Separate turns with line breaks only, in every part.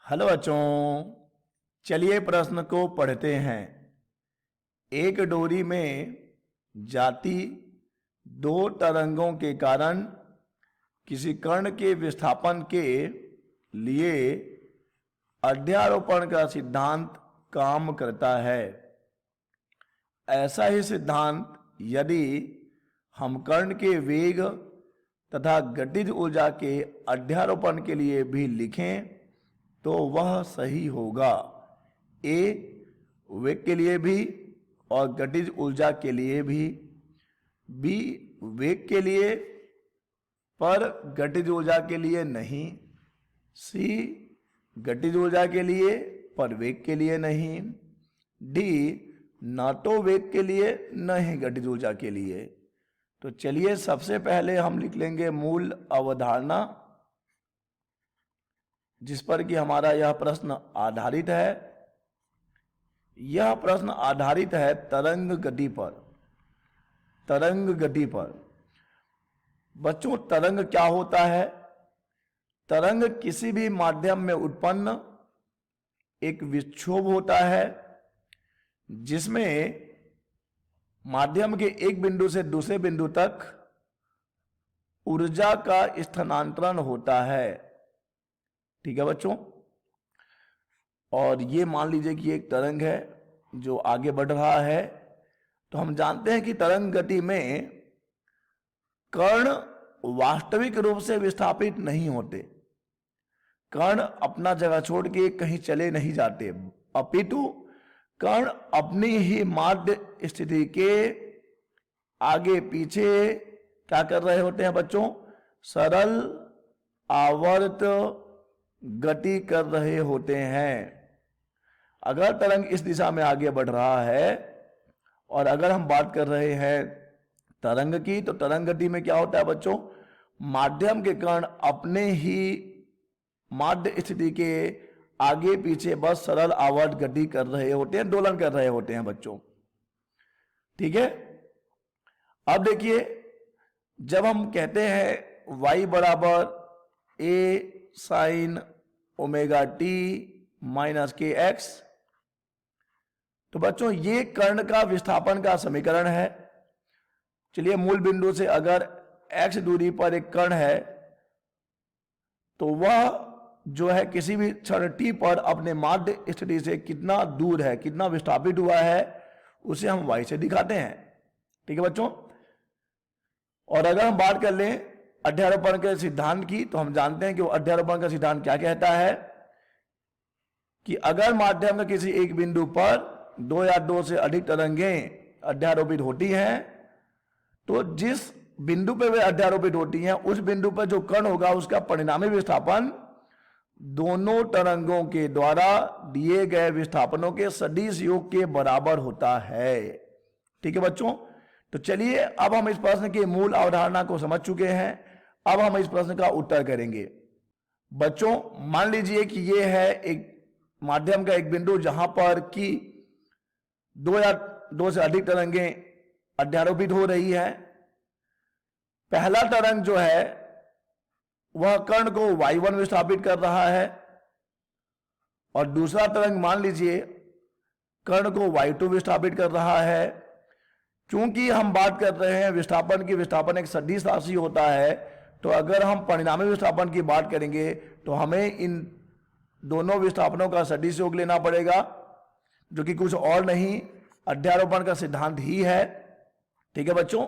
Hello बच्चों, चलिए प्रश्न को पढ़ते हैं। एक डोरी में जाती दो तरंगों के कारण किसी कण के विस्थापन के लिए अध्यारोपण का सिद्धांत काम करता है। ऐसा ही सिद्धांत यदि हम कण के वेग तथा गतिज ऊर्जा के अध्यारोपण के लिए भी लिखें तो वह सही होगा। ए वेग के लिए भी और गतिज ऊर्जा के लिए भी, बी वेग के लिए पर गतिज ऊर्जा के लिए नहीं, सी गतिज ऊर्जा के लिए पर वेग के लिए नहीं, डी न तो वेग के लिए न ही गतिज ऊर्जा के लिए। तो चलिए सबसे पहले हम लिख लेंगे मूल अवधारणा जिस पर कि हमारा यह प्रश्न आधारित है। यह प्रश्न आधारित है तरंग गति पर। तरंग गति पर बच्चों, तरंग क्या होता है? तरंग किसी भी माध्यम में उत्पन्न एक विक्षोभ होता है जिसमें माध्यम के एक बिंदु से दूसरे बिंदु तक ऊर्जा का स्थानांतरण होता है। ठीक है बच्चों, और ये मान लीजिए कि एक तरंग है जो आगे बढ़ रहा है। तो हम जानते हैं कि तरंग गति में कण वास्तविक रूप से विस्थापित नहीं होते। कण अपना जगह छोड़ के कहीं चले नहीं जाते, अपितु कण अपनी ही माध्य स्थिति के आगे पीछे क्या कर रहे होते हैं बच्चों? सरल आवर्त गति कर रहे होते हैं। अगर तरंग इस दिशा में आगे बढ़ रहा है और अगर हम बात कर रहे हैं तरंग की, तो तरंग गति में क्या होता है बच्चों? माध्यम के कण अपने ही माध्य स्थिति के आगे पीछे बस सरल आवर्त गति कर रहे होते हैं, दोलन कर रहे होते हैं बच्चों। ठीक है, अब देखिए, जब हम कहते हैं y बराबर a sine omega T minus के एक्स, तो बच्चों ये कर्ण का विस्थापन का समीकरण है। चलिए, मूल बिंदु से अगर x दूरी पर एक कण है तो वह जो है किसी भी क्षण t पर अपने माध्य स्थिति से कितना दूर है, कितना विस्थापित हुआ है, उसे हम y से दिखाते हैं। ठीक है बच्चों, और अगर हम बात कर लें अध्यारोपण के सिद्धांत की, तो हम जानते हैं कि वो अध्यारोपण का सिद्धांत क्या कहता है कि अगर माध्यम के किसी एक बिंदु पर दो या दो से अधिक तरंगें अध्यारोपित होती हैं, तो जिस बिंदु पर वे अध्यारोपित होती हैं उस बिंदु पर जो कण होगा उसका परिणामी विस्थापन दोनों तरंगों के द्वारा दिए गए विस्थापनों के सदिश योग के बराबर होता है। ठीक है बच्चों, तो चलिए अब हम इस प्रश्न की मूल अवधारणा को समझ चुके हैं। अब हम इस प्रश्न का उत्तर करेंगे। बच्चों, मान लीजिए कि यह है एक माध्यम का एक बिंदु जहां पर कि दो या दो से अधिक तरंगें अध्यारोपित हो रही है। पहला तरंग जो है वह कण को y1 विस्थापित कर रहा है और दूसरा तरंग मान लीजिए कण को y2 विस्थापित कर रहा है। क्योंकि हम बात कर रहे हैं विस्थापन की, विस्थापन एक सदिश राशि होता है, तो अगर हम परिणामी विस्थापन की बात करेंगे तो हमें इन दोनों विस्थापनों का सदिश योग लेना पड़ेगा, जो कि कुछ और नहीं अध्यारोपण का सिद्धांत ही है। ठीक है बच्चों,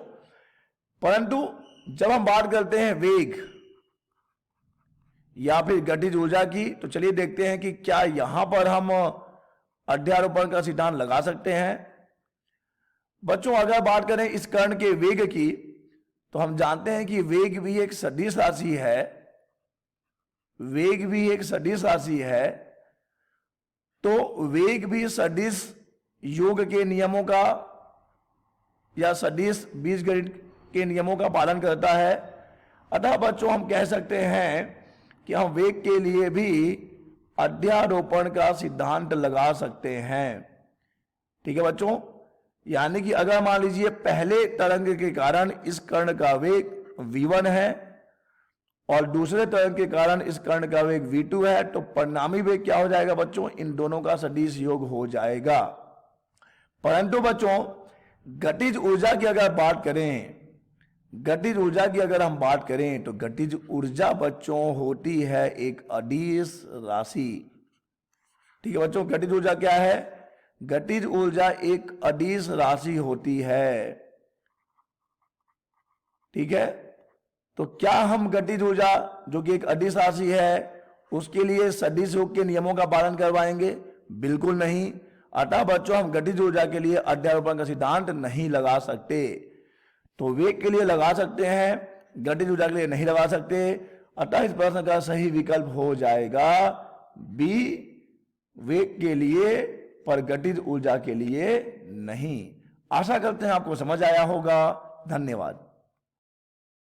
परंतु जब हम बात करते हैं वेग या फिर गतिज ऊर्जा की, तो चलिए देखते हैं कि क्या यहां पर हम अध्यारोपण का सिद्धांत लगा सकते हैं। बच्चों, अगर बात करें इस कण के वेग की, तो हम जानते हैं कि वेग भी एक सदिश राशि है। वेग भी एक सदिश राशि है, तो वेग भी सदिश योग के नियमों का या सदिश बीजगणित के नियमों का पालन करता है। अतः बच्चों हम कह सकते हैं कि हम वेग के लिए भी अध्यारोपण का सिद्धांत लगा सकते हैं। ठीक है बच्चों, यानी कि अगर मान लीजिए पहले तरंग के कारण इस कण का वेग v1 है और दूसरे तरंग के कारण इस कण का वेग v2 है, तो परिणामी वेग क्या हो जाएगा बच्चों, इन दोनों का सदिश योग हो जाएगा। परंतु बच्चों गतिज ऊर्जा की अगर बात करें, गतिज ऊर्जा की अगर हम बात करें तो गतिज ऊर्जा बच्चों होती है एक अदिश राशि। ठीक है बच्चों, गतिज ऊर्जा क्या है, गतिज ऊर्जा एक अदिश राशि होती है। ठीक है, तो क्या हम गतिज ऊर्जा जो कि एक अदिश राशि है उसके लिए सदिश योग के नियमों का पालन करवाएंगे? बिल्कुल नहीं। अतः बच्चों हम गतिज ऊर्जा के लिए अध्यारोपण का सिद्धांत नहीं लगा सकते। तो वेग के लिए लगा सकते हैं, गतिज ऊर्जा के लिए नहीं लगा सकते। अतः इस प्रश्न का सही विकल्प हो जाएगा बी, वेग के लिए पर गतिज ऊर्जा के लिए नहीं। आशा करते हैं आपको समझ आया होगा। धन्यवाद।